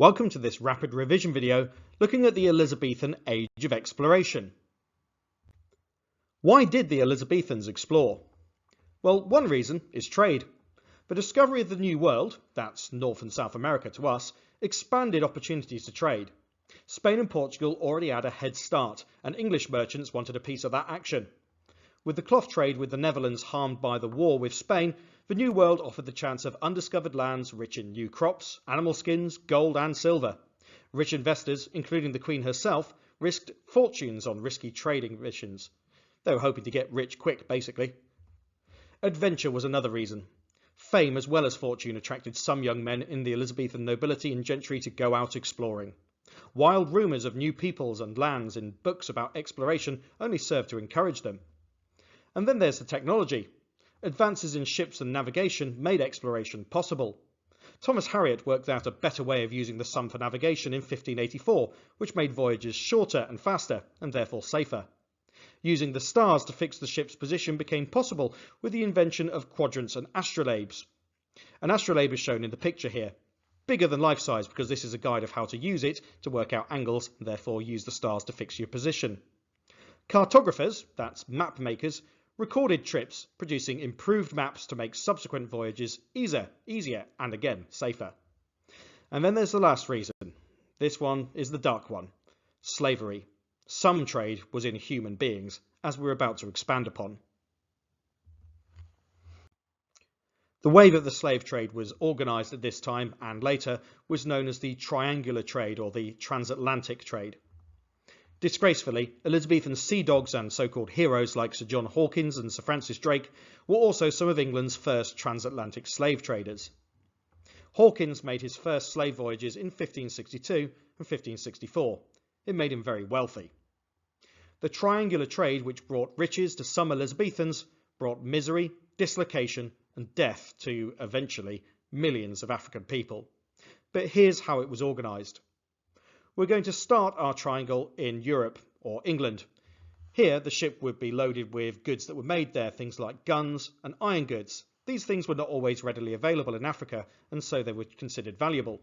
Welcome to this rapid revision video looking at the Elizabethan Age of Exploration. Why did the Elizabethans explore? Well, one reason is trade. The discovery of the New World, that's North and South America to us, expanded opportunities to trade. Spain and Portugal already had a head start, and English merchants wanted a piece of that action. With the cloth trade with the Netherlands harmed by the war with Spain, the New World offered the chance of undiscovered lands rich in new crops, animal skins, gold and silver. Rich investors, including the Queen herself, risked fortunes on risky trading missions. They were hoping to get rich quick, basically. Adventure was another reason. Fame as well as fortune attracted some young men in the Elizabethan nobility and gentry to go out exploring. Wild rumours of new peoples and lands in books about exploration only served to encourage them. And then there's the technology. Advances in ships and navigation made exploration possible. Thomas Harriot worked out a better way of using the sun for navigation in 1584, which made voyages shorter and faster, and therefore safer. Using the stars to fix the ship's position became possible with the invention of quadrants and astrolabes. An astrolabe is shown in the picture here. Bigger than life size because this is a guide of how to use it to work out angles and therefore use the stars to fix your position. Cartographers, that's map makers, recorded trips, producing improved maps to make subsequent voyages easier and again safer. And then there's the last reason. This one is the dark one. Slavery. Some trade was in human beings, as we're about to expand upon. The way that the slave trade was organised at this time and later was known as the triangular trade or the transatlantic trade. Disgracefully, Elizabethan sea dogs and so-called heroes like Sir John Hawkins and Sir Francis Drake were also some of England's first transatlantic slave traders. Hawkins made his first slave voyages in 1562 and 1564. It made him very wealthy. The triangular trade, which brought riches to some Elizabethans, brought misery, dislocation and death to, eventually, millions of African people. But here's how it was organised. We're going to start our triangle in Europe, or England. Here, the ship would be loaded with goods that were made there, things like guns and iron goods. These things were not always readily available in Africa, and so they were considered valuable.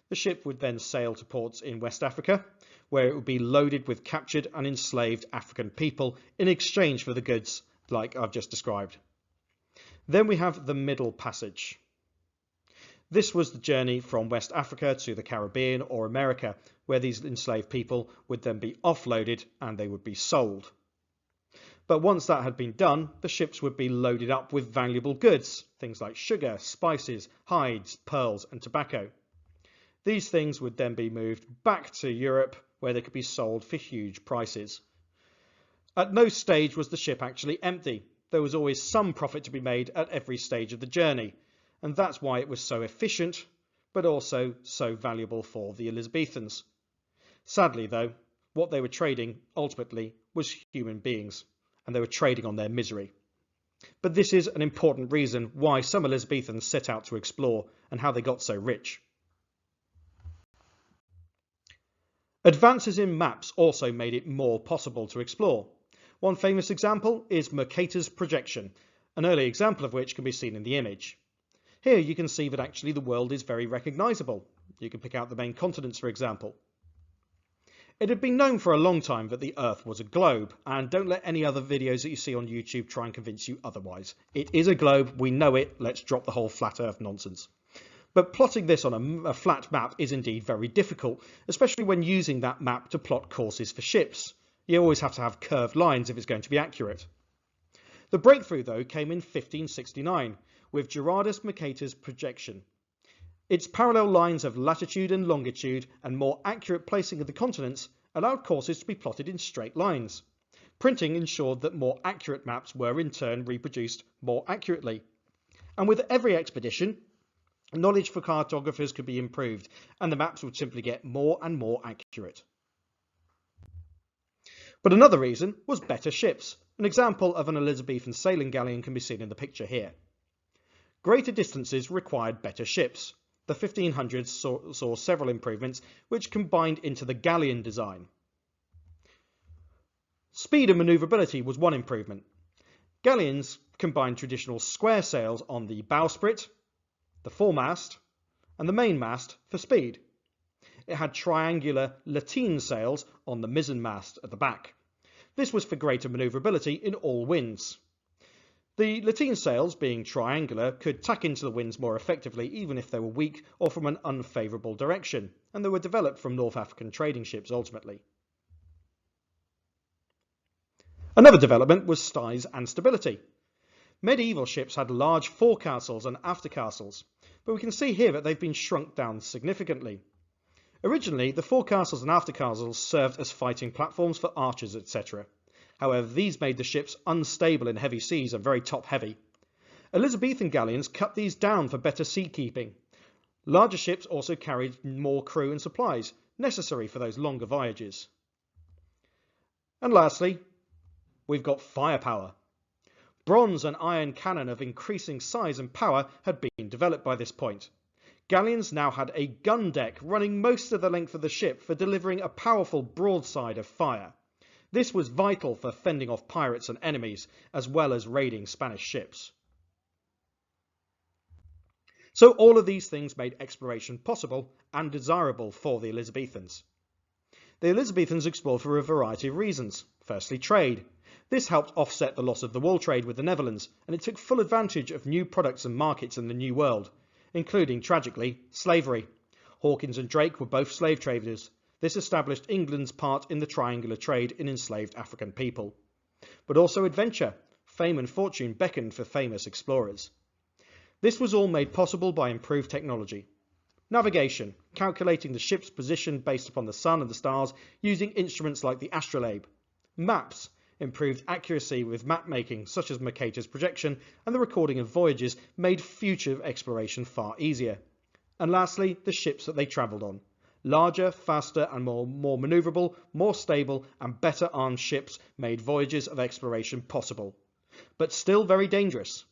The ship would then sail to ports in West Africa, where it would be loaded with captured and enslaved African people in exchange for the goods, like I've just described. Then we have the Middle Passage. This was the journey from West Africa to the Caribbean or America, where these enslaved people would then be offloaded and they would be sold. But once that had been done, the ships would be loaded up with valuable goods, things like sugar, spices, hides, pearls and tobacco. These things would then be moved back to Europe, where they could be sold for huge prices. At no stage was the ship actually empty. There was always some profit to be made at every stage of the journey. And that's why it was so efficient, but also so valuable for the Elizabethans. Sadly, though, what they were trading ultimately was human beings, and they were trading on their misery. But this is an important reason why some Elizabethans set out to explore and how they got so rich. Advances in maps also made it more possible to explore. One famous example is Mercator's projection, an early example of which can be seen in the image. Here you can see that actually the world is very recognisable. You can pick out the main continents, for example. It had been known for a long time that the Earth was a globe, and don't let any other videos that you see on YouTube try and convince you otherwise. It is a globe, we know it, let's drop the whole flat Earth nonsense. But plotting this on a flat map is indeed very difficult, especially when using that map to plot courses for ships. You always have to have curved lines if it's going to be accurate. The breakthrough, though, came in 1569, with Gerardus Mercator's projection. Its parallel lines of latitude and longitude and more accurate placing of the continents allowed courses to be plotted in straight lines. Printing ensured that more accurate maps were in turn reproduced more accurately. And with every expedition, knowledge for cartographers could be improved, and the maps would simply get more and more accurate. But another reason was better ships. An example of an Elizabethan sailing galleon can be seen in the picture here. Greater distances required better ships. The 1500s saw several improvements which combined into the galleon design. Speed and manoeuvrability was one improvement. Galleons combined traditional square sails on the bowsprit, the foremast and the mainmast for speed. it had triangular lateen sails on the mizzenmast at the back. This was for greater manoeuvrability in all winds. The lateen sails, being triangular, could tack into the winds more effectively even if they were weak or from an unfavourable direction, and they were developed from North African trading ships ultimately. Another development was size and stability. Medieval ships had large forecastles and aftercastles, but we can see here that they've been shrunk down significantly. Originally, the forecastles and aftercastles served as fighting platforms for archers, etc. However, these made the ships unstable in heavy seas and very top-heavy. Elizabethan galleons cut these down for better seakeeping. Larger ships also carried more crew and supplies, necessary for those longer voyages. And lastly, we've got firepower. Bronze and iron cannon of increasing size and power had been developed by this point. Galleons now had a gun deck running most of the length of the ship for delivering a powerful broadside of fire. This was vital for fending off pirates and enemies, as well as raiding Spanish ships. So all of these things made exploration possible and desirable for the Elizabethans. The Elizabethans explored for a variety of reasons. Firstly, trade. This helped offset the loss of the wool trade with the Netherlands, and it took full advantage of new products and markets in the New World, including, tragically, slavery. Hawkins and Drake were both slave traders. This established England's part in the triangular trade in enslaved African people. But also adventure. Fame and fortune beckoned for famous explorers. This was all made possible by improved technology. Navigation, calculating the ship's position based upon the sun and the stars using instruments like the astrolabe. Maps, improved accuracy with map making such as Mercator's projection, and the recording of voyages made future exploration far easier. And lastly, the ships that they travelled on. Larger, faster and more manoeuvrable, more stable and better armed ships made voyages of exploration possible. But still very dangerous.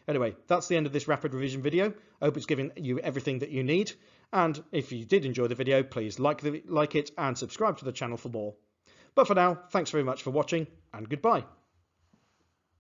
Anyway, that's the end of this rapid revision video. I hope it's given you everything that you need. And if you did enjoy the video, please like it and subscribe to the channel for more. But for now, thanks very much for watching and goodbye.